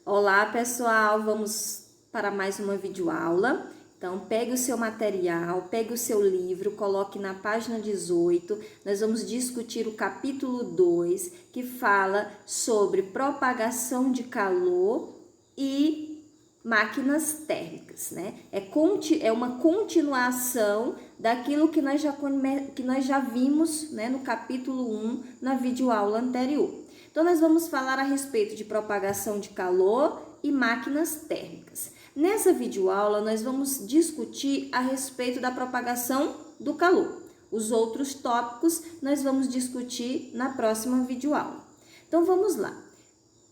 Olá pessoal, vamos para mais uma videoaula. Então pegue o seu material, pegue o seu livro, coloque na página 18. Nós vamos discutir o capítulo 2, que fala sobre propagação de calor e máquinas térmicas, né? É uma continuação daquilo que nós já vimos, né, no capítulo 1, na videoaula anterior. Então, nós vamos falar a respeito de propagação de calor e máquinas térmicas. Nessa videoaula, nós vamos discutir a respeito da propagação do calor. Os outros tópicos nós vamos discutir na próxima videoaula. Então, vamos lá.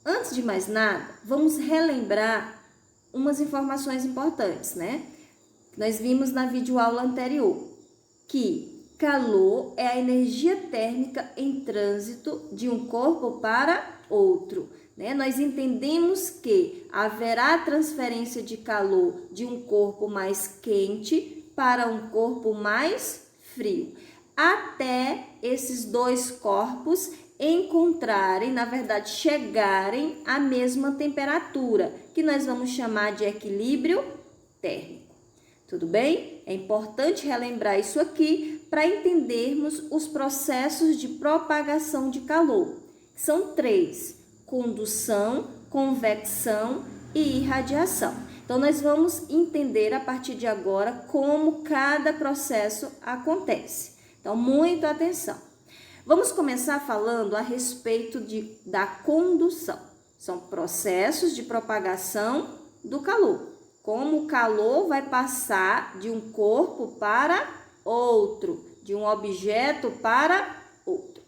Antes de mais nada, vamos relembrar umas informações importantes, né? Nós vimos na videoaula anterior que calor é a energia térmica em trânsito de um corpo para outro, né? Nós entendemos que haverá transferência de calor de um corpo mais quente para um corpo mais frio, até esses dois corpos encontrarem, na verdade, chegarem à mesma temperatura, que nós vamos chamar de equilíbrio térmico. Tudo bem? É importante relembrar isso aqui para entendermos os processos de propagação de calor. São 3: condução, convecção e irradiação. Então, nós vamos entender a partir de agora como cada processo acontece. Então, muita atenção. Vamos começar falando a respeito da condução. São processos de propagação do calor. Como o calor vai passar de um corpo para outro, de um objeto para outro,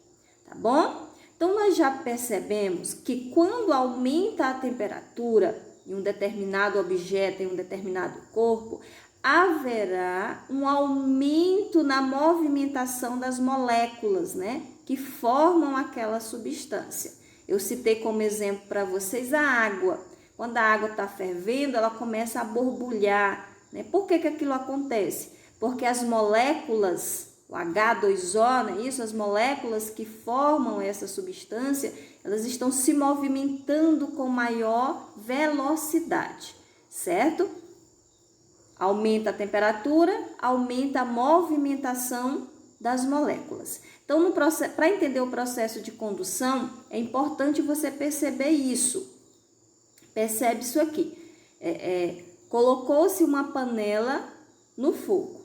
tá bom? Então, nós já percebemos que quando aumenta a temperatura em um determinado objeto, em um determinado corpo, haverá um aumento na movimentação das moléculas, né, que formam aquela substância. Eu citei como exemplo para vocês a água. Quando a água está fervendo, ela começa a borbulhar, né? Por que aquilo acontece? Porque as moléculas, o H2O, não é isso? As moléculas que formam essa substância, elas estão se movimentando com maior velocidade, certo? Aumenta a temperatura, aumenta a movimentação das moléculas. Então, para entender o processo de condução, é importante você perceber isso. Percebe isso aqui. Colocou-se uma panela no fogo.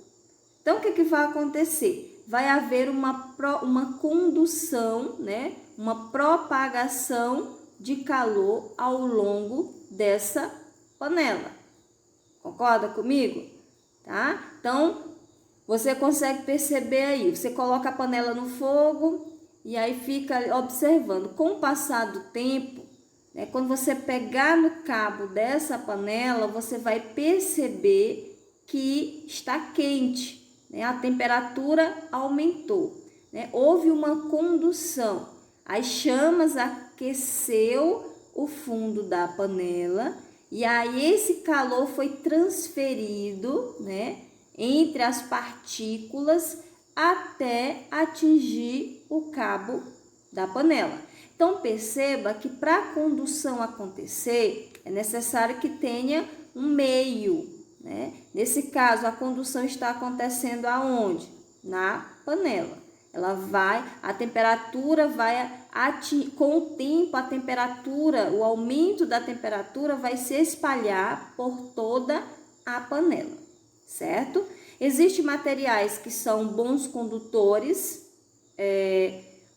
Então, o que vai acontecer? Vai haver uma condução, né? Uma propagação de calor ao longo dessa panela. Concorda comigo? Tá? Então, você consegue perceber aí. Você coloca a panela no fogo e aí fica observando. Com o passar do tempo, quando você pegar no cabo dessa panela, você vai perceber que está quente, né? A temperatura aumentou, né? Houve uma condução. As chamas aqueceu o fundo da panela e aí esse calor foi transferido, né, entre as partículas até atingir o cabo da panela. Então, perceba que para a condução acontecer, é necessário que tenha um meio, né? Nesse caso, a condução está acontecendo aonde? Na panela. A temperatura vai, com o tempo, a temperatura, o aumento da temperatura vai se espalhar por toda a panela, certo? Existem materiais que são bons condutores,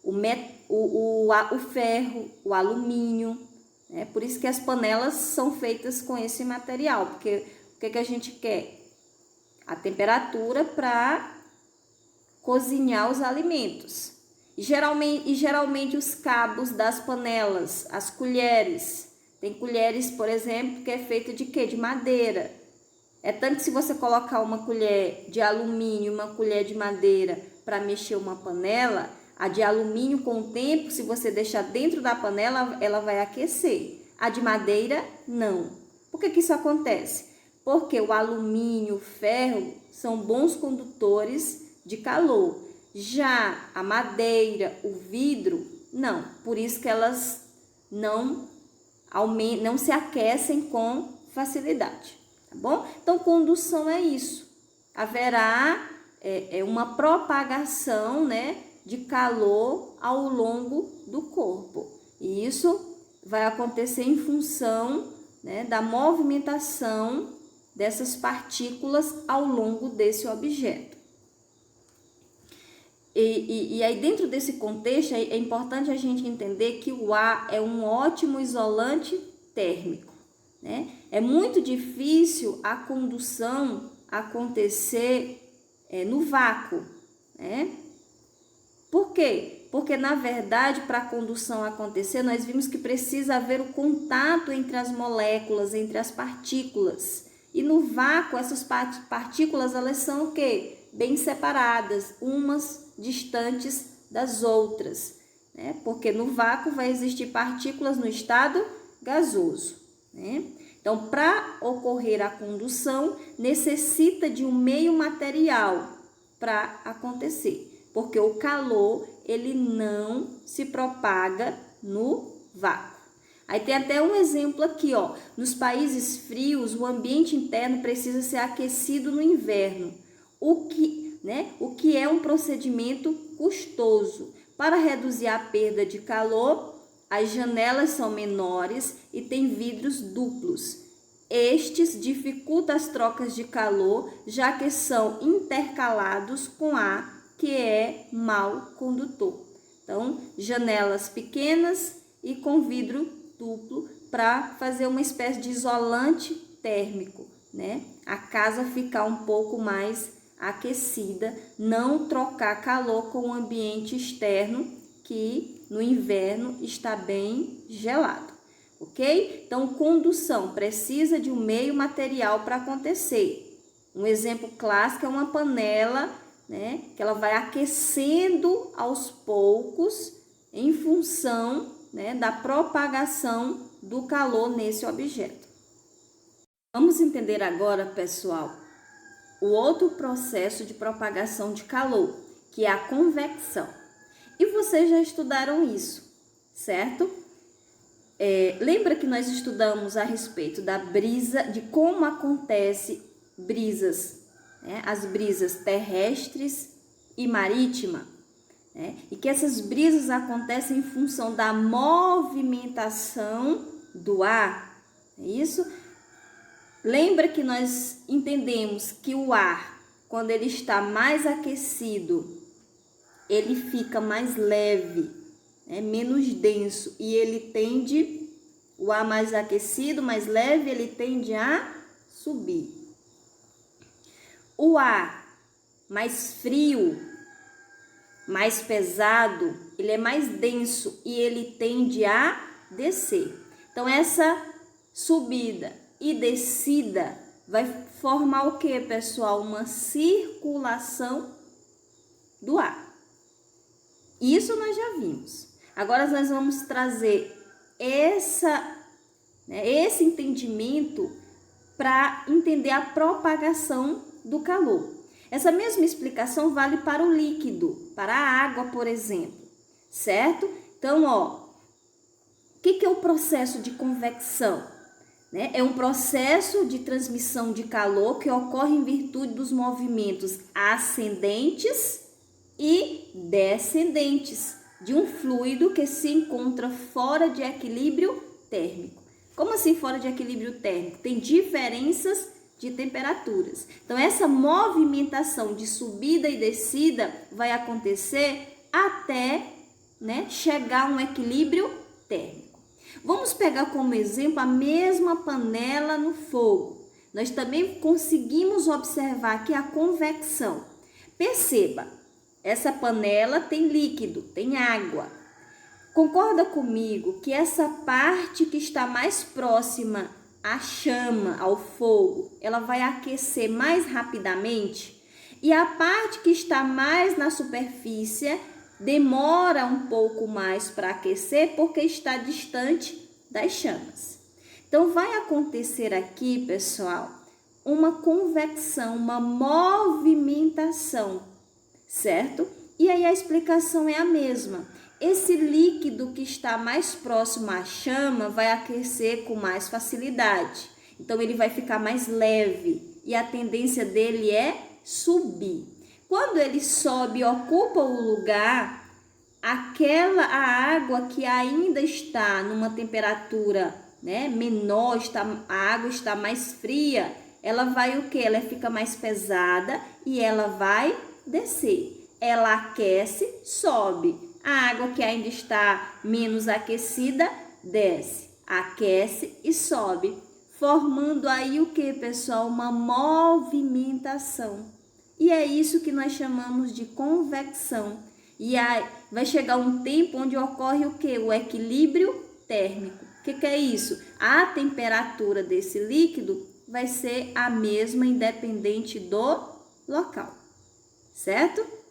o ferro, o alumínio, né? Por isso que as panelas são feitas com esse material, porque o que a gente quer? A temperatura para cozinhar os alimentos. E geralmente os cabos das panelas, as colheres, tem colheres, por exemplo, que é feita de quê? De madeira. É tanto que se você colocar uma colher de alumínio e uma colher de madeira para mexer uma panela, a de alumínio, com o tempo, se você deixar dentro da panela, ela vai aquecer. A de madeira, não. Por que isso acontece? Porque o alumínio, o ferro, são bons condutores de calor. Já a madeira, o vidro, Não, por isso que elas não se aquecem com facilidade, tá bom? Então, condução é isso. Haverá uma propagação, né, de calor ao longo do corpo. E isso vai acontecer em função, né, da movimentação dessas partículas ao longo desse objeto. E aí, dentro desse contexto, é importante a gente entender que o ar é um ótimo isolante térmico, né? É muito difícil a condução acontecer no vácuo, né? Por quê? Porque, na verdade, para a condução acontecer, nós vimos que precisa haver o contato entre as moléculas, entre as partículas. E no vácuo, essas partículas, elas são o quê? Bem separadas, umas distantes das outras, né? Porque no vácuo vai existir partículas no estado gasoso, né? Então, para ocorrer a condução, necessita de um meio material para acontecer, porque o calor, ele não se propaga no vácuo. Aí tem até um exemplo aqui, ó. Nos países frios, o ambiente interno precisa ser aquecido no inverno, o que é um procedimento custoso. Para reduzir a perda de calor, as janelas são menores e têm vidros duplos. Estes dificultam as trocas de calor, já que são intercalados com ar, que é mau condutor. Então, janelas pequenas e com vidro duplo para fazer uma espécie de isolante térmico, né? A casa ficar um pouco mais aquecida, não trocar calor com o ambiente externo que no inverno está bem gelado, ok? Então, condução precisa de um meio material para acontecer. Um exemplo clássico é uma panela, né, que ela vai aquecendo aos poucos em função, né, da propagação do calor nesse objeto. Vamos entender agora, pessoal, o outro processo de propagação de calor, que é a convecção. E vocês já estudaram isso, certo? Lembra que nós estudamos a respeito da brisa, de como acontece brisas, né? As brisas terrestres e marítimas, né? E que essas brisas acontecem em função da movimentação do ar, é isso? Lembra que nós entendemos que o ar, quando ele está mais aquecido, ele fica mais leve, né? Menos denso, e ele tende, o ar mais aquecido, mais leve, ele tende a subir. O ar mais frio, mais pesado, ele é mais denso e ele tende a descer. Então, essa subida e descida vai formar o que, pessoal? Uma circulação do ar. Isso nós já vimos. Agora nós vamos trazer esse entendimento para entender a propagação do calor. Essa mesma explicação vale para o líquido, para a água, por exemplo, certo? Então, ó, o que é o processo de convecção? É um processo de transmissão de calor que ocorre em virtude dos movimentos ascendentes e descendentes de um fluido que se encontra fora de equilíbrio térmico. Como assim fora de equilíbrio térmico? Tem diferenças de temperaturas. Então, essa movimentação de subida e descida vai acontecer até, né, chegar a um equilíbrio térmico. Vamos pegar como exemplo a mesma panela no fogo. Nós também conseguimos observar aqui a convecção. Perceba, essa panela tem líquido, tem água. Concorda comigo que essa parte que está mais próxima à chama, ao fogo, ela vai aquecer mais rapidamente? E a parte que está mais na superfície demora um pouco mais para aquecer porque está distante das chamas. Então, vai acontecer aqui, pessoal, uma convecção, uma movimentação, certo? E aí a explicação é a mesma. Esse líquido que está mais próximo à chama vai aquecer com mais facilidade. Então, ele vai ficar mais leve e a tendência dele é subir. Quando ele sobe e ocupa o lugar, a água que ainda está numa temperatura, né, menor, a água está mais fria, ela vai o quê? Ela fica mais pesada e ela vai descer. Ela aquece, sobe. A água que ainda está menos aquecida, desce. Aquece e sobe. Formando aí o que, pessoal? Uma movimentação. E é isso que nós chamamos de convecção. E aí vai chegar um tempo onde ocorre o que? O equilíbrio térmico. O que é isso? A temperatura desse líquido vai ser a mesma independente do local, certo?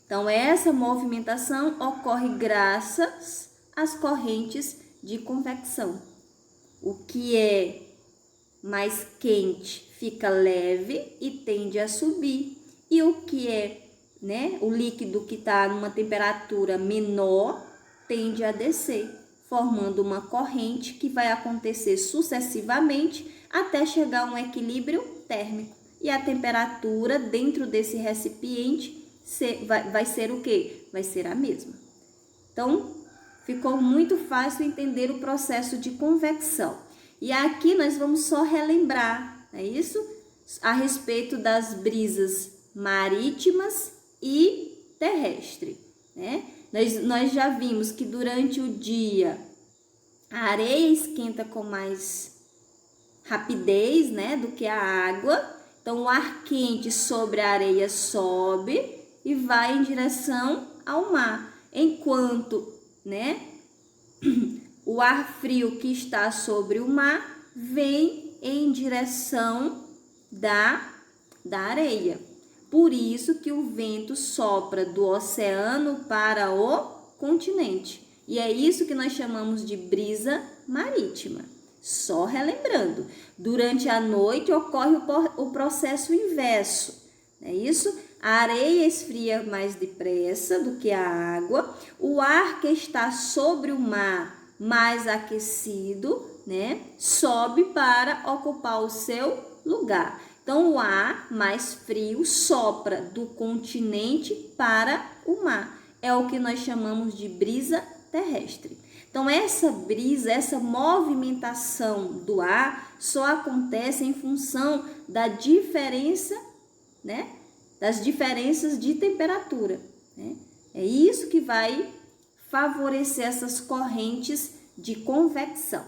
Então, essa movimentação ocorre graças às correntes de convecção. O que é mais quente fica leve e tende a subir. E o que é, né, o líquido que está numa temperatura menor tende a descer, formando uma corrente que vai acontecer sucessivamente até chegar a um equilíbrio térmico. E a temperatura dentro desse recipiente vai ser o quê? Vai ser a mesma. Então, ficou muito fácil entender o processo de convecção. E aqui nós vamos só relembrar, não é isso? A respeito das brisas marítimas e terrestres, né? Nós já vimos que durante o dia a areia esquenta com mais rapidez, né, do que a água. Então, o ar quente sobre a areia sobe e vai em direção ao mar, enquanto, né, o ar frio que está sobre o mar vem em direção da areia. Por isso que o vento sopra do oceano para o continente. E é isso que nós chamamos de brisa marítima. Só relembrando, durante a noite ocorre o processo inverso, não é isso? A areia esfria mais depressa do que a água, o ar que está sobre o mar mais aquecido, né, sobe para ocupar o seu lugar. Então, o ar mais frio sopra do continente para o mar. É o que nós chamamos de brisa terrestre. Então, essa brisa, essa movimentação do ar só acontece em função da diferença, né, das diferenças de temperatura, né? É isso que vai favorecer essas correntes de convecção.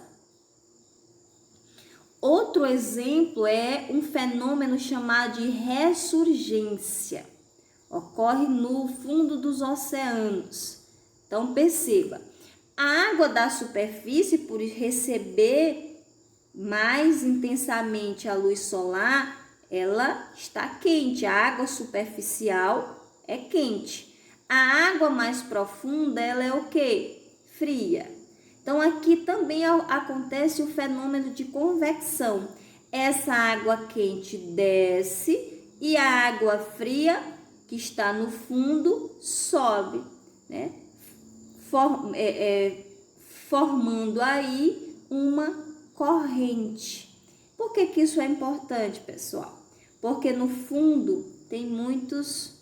Outro exemplo é um fenômeno chamado de ressurgência. Ocorre no fundo dos oceanos. Então, perceba, a água da superfície, por receber mais intensamente a luz solar, ela está quente. A água superficial é quente. A água mais profunda, ela é o quê? Fria. Então, aqui também acontece o fenômeno de convecção. Essa água quente desce e a água fria, que está no fundo, sobe, né? Formando aí uma corrente. Por que isso é importante, pessoal? Porque no fundo tem muitos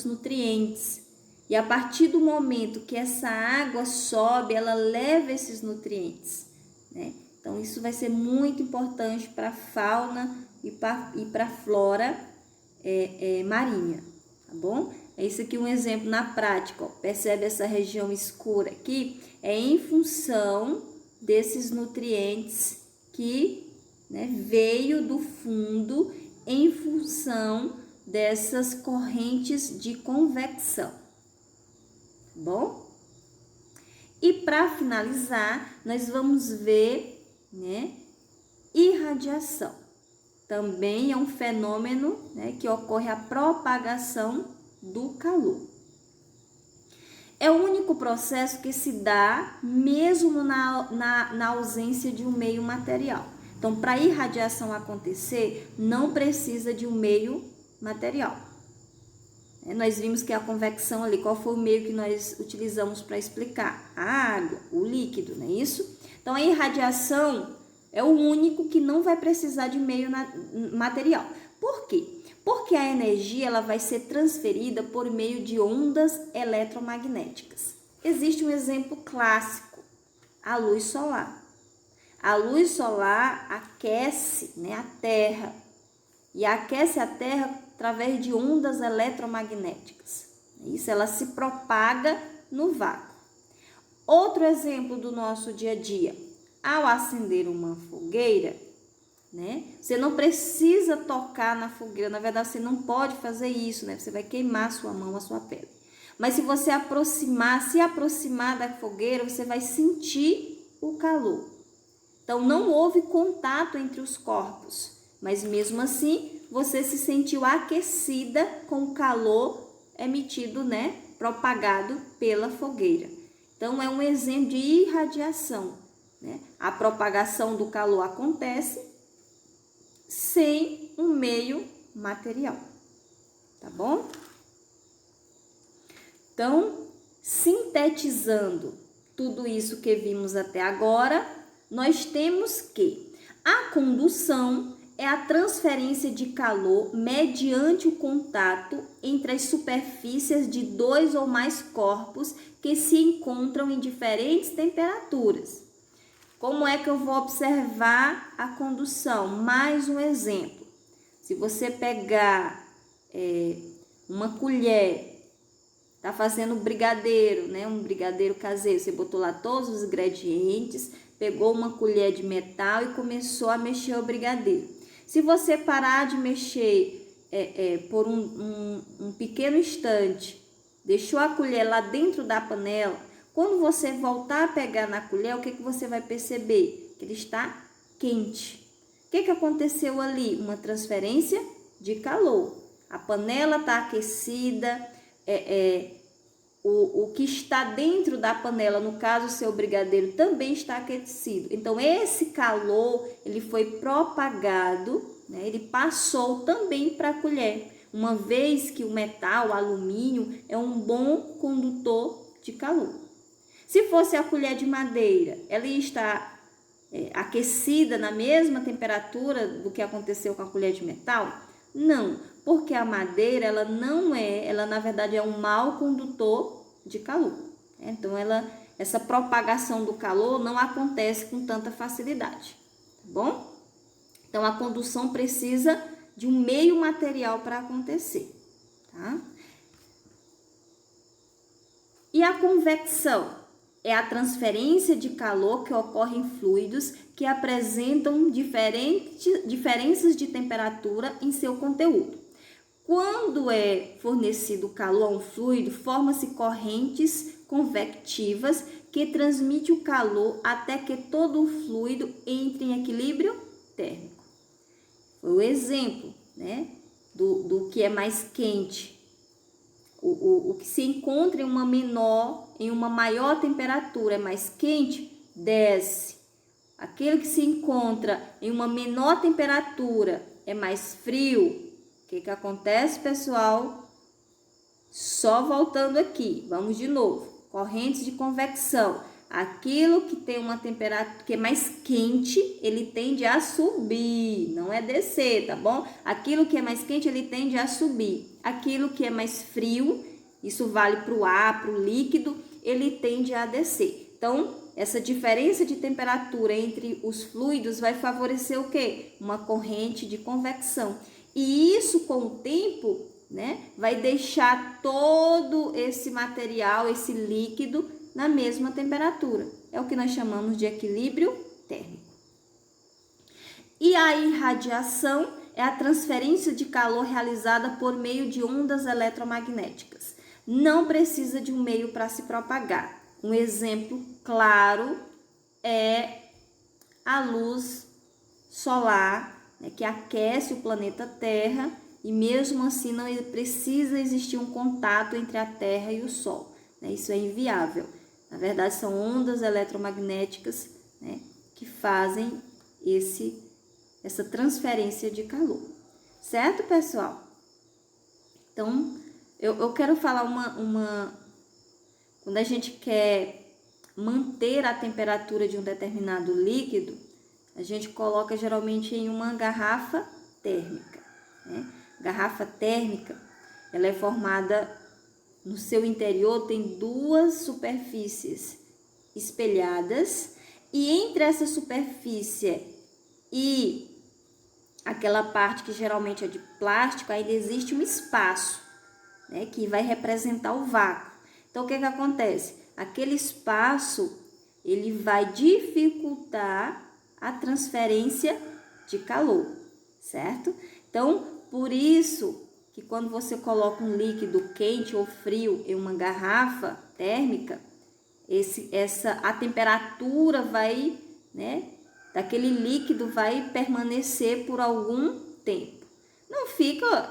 nutrientes. E a partir do momento que essa água sobe, ela leva esses nutrientes, né? Então, isso vai ser muito importante para a fauna e para a flora marinha, tá bom? Esse aqui é um exemplo na prática, ó. Percebe essa região escura aqui? É em função desses nutrientes que, né, veio do fundo em função dessas correntes de convecção. Bom? E para finalizar, nós vamos ver, né, irradiação. Também é um fenômeno, né, que ocorre a propagação do calor. É o único processo que se dá mesmo na ausência de um meio material. Então, para a irradiação acontecer, não precisa de um meio material. Nós vimos que a convecção ali, qual foi o meio que nós utilizamos para explicar? A água, o líquido, não é isso? Então, a irradiação é o único que não vai precisar de meio material. Por quê? Porque a energia ela vai ser transferida por meio de ondas eletromagnéticas. Existe um exemplo clássico, a luz solar. A luz solar aquece, a Terra, e aquece a Terra através de ondas eletromagnéticas. Isso, ela se propaga no vácuo. Outro exemplo do nosso dia a dia, ao acender uma fogueira, você não precisa tocar na fogueira, na verdade você não pode fazer isso, você vai queimar a sua mão, a sua pele. Mas se você se aproximar da fogueira, você vai sentir o calor. Então, não houve contato entre os corpos, mas mesmo assim, você se sentiu aquecida com o calor emitido, propagado pela fogueira. Então, é um exemplo de irradiação, A propagação do calor acontece sem um meio material, tá bom? Então, sintetizando tudo isso que vimos até agora, nós temos que a condução é a transferência de calor mediante o contato entre as superfícies de dois ou mais corpos que se encontram em diferentes temperaturas. Como é que eu vou observar a condução? Mais um exemplo. Se você pegar uma colher, tá fazendo brigadeiro, um brigadeiro caseiro, você botou lá todos os ingredientes, pegou uma colher de metal e começou a mexer o brigadeiro. Se você parar de mexer por um pequeno instante, deixou a colher lá dentro da panela, quando você voltar a pegar na colher, o que você vai perceber? Que ele está quente. O que aconteceu ali? Uma transferência de calor. A panela está aquecida, o que está dentro da panela, no caso o seu brigadeiro, também está aquecido. Então, esse calor, ele foi propagado, ele passou também para a colher, uma vez que o metal, o alumínio, é um bom condutor de calor. Se fosse a colher de madeira, ela está aquecida na mesma temperatura do que aconteceu com a colher de metal? Não, porque a madeira, ela na verdade é um mau condutor de calor. Então, essa propagação do calor não acontece com tanta facilidade, tá bom? Então, a condução precisa de um meio material para acontecer, tá? E a convecção é a transferência de calor que ocorre em fluidos que apresentam diferenças de temperatura em seu conteúdo. Quando é fornecido calor a um fluido, formam-se correntes convectivas que transmitem o calor até que todo o fluido entre em equilíbrio térmico. Foi o exemplo, do que é mais quente. O que se encontra em uma maior temperatura é mais quente, desce. Aquele que se encontra em uma menor temperatura é mais frio. O que acontece, pessoal? Só voltando aqui, vamos de novo. Correntes de convecção. Aquilo que tem uma temperatura que é mais quente, ele tende a subir, não é descer, tá bom? Aquilo que é mais quente, ele tende a subir. Aquilo que é mais frio, isso vale para o ar, para o líquido, ele tende a descer. Então, essa diferença de temperatura entre os fluidos vai favorecer o quê? Uma corrente de convecção. E isso, com o tempo, vai deixar todo esse material, esse líquido, na mesma temperatura. É o que nós chamamos de equilíbrio térmico. E a irradiação é a transferência de calor realizada por meio de ondas eletromagnéticas. Não precisa de um meio para se propagar. Um exemplo claro é a luz solar, que aquece o planeta Terra, e mesmo assim não precisa existir um contato entre a Terra e o Sol. Isso é inviável. Na verdade, são ondas eletromagnéticas que fazem essa transferência de calor. Certo, pessoal? Então, Eu quero falar quando a gente quer manter a temperatura de um determinado líquido, a gente coloca geralmente em uma garrafa térmica, né? Garrafa térmica, ela é formada, no seu interior tem duas superfícies espelhadas, e entre essa superfície e aquela parte que geralmente é de plástico, ainda existe um espaço, né, que vai representar o vácuo. Então, o que acontece? Aquele espaço, ele vai dificultar a transferência de calor, certo? Então, por isso que quando você coloca um líquido quente ou frio em uma garrafa térmica, a temperatura vai, né, daquele líquido vai permanecer por algum tempo. Não fica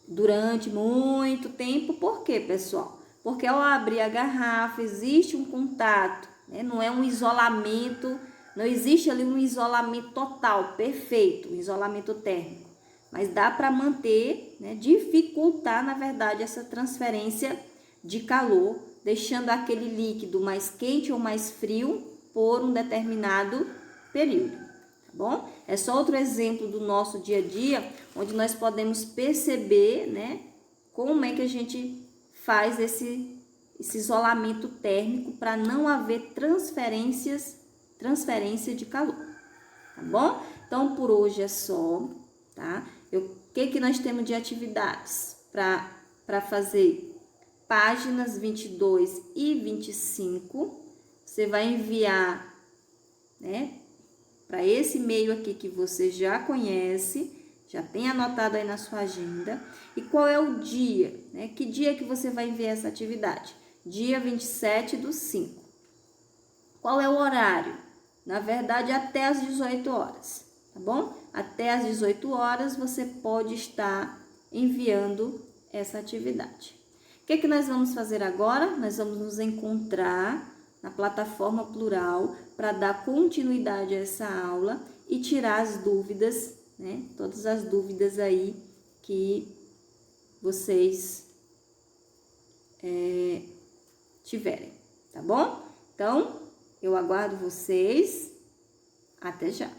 durante muito tempo. Por quê, pessoal? Porque ao abrir a garrafa existe um contato, né? Não é um isolamento, não existe ali um isolamento total, perfeito, um isolamento térmico. Mas dá para manter, né, dificultar, na verdade, essa transferência de calor, deixando aquele líquido mais quente ou mais frio por um determinado período. Bom, é só outro exemplo do nosso dia a dia, onde nós podemos perceber, né, como é que a gente faz esse isolamento térmico para não haver transferência de calor, tá bom? Então, por hoje é só, tá? O que nós temos de atividades para fazer? Páginas 22 e 25, você vai enviar, né, para esse e-mail aqui que você já conhece, já tem anotado aí na sua agenda. E qual é o dia, né? Que dia que você vai enviar essa atividade? Dia 27/5. Qual é o horário? Na verdade, até às 18 horas, tá bom? Até às 18 horas você pode estar enviando essa atividade. O que nós vamos fazer agora? Nós vamos nos encontrar na plataforma Plural para dar continuidade a essa aula e tirar as dúvidas, né? Todas as dúvidas aí que vocês tiverem, tá bom? Então, eu aguardo vocês. Até já!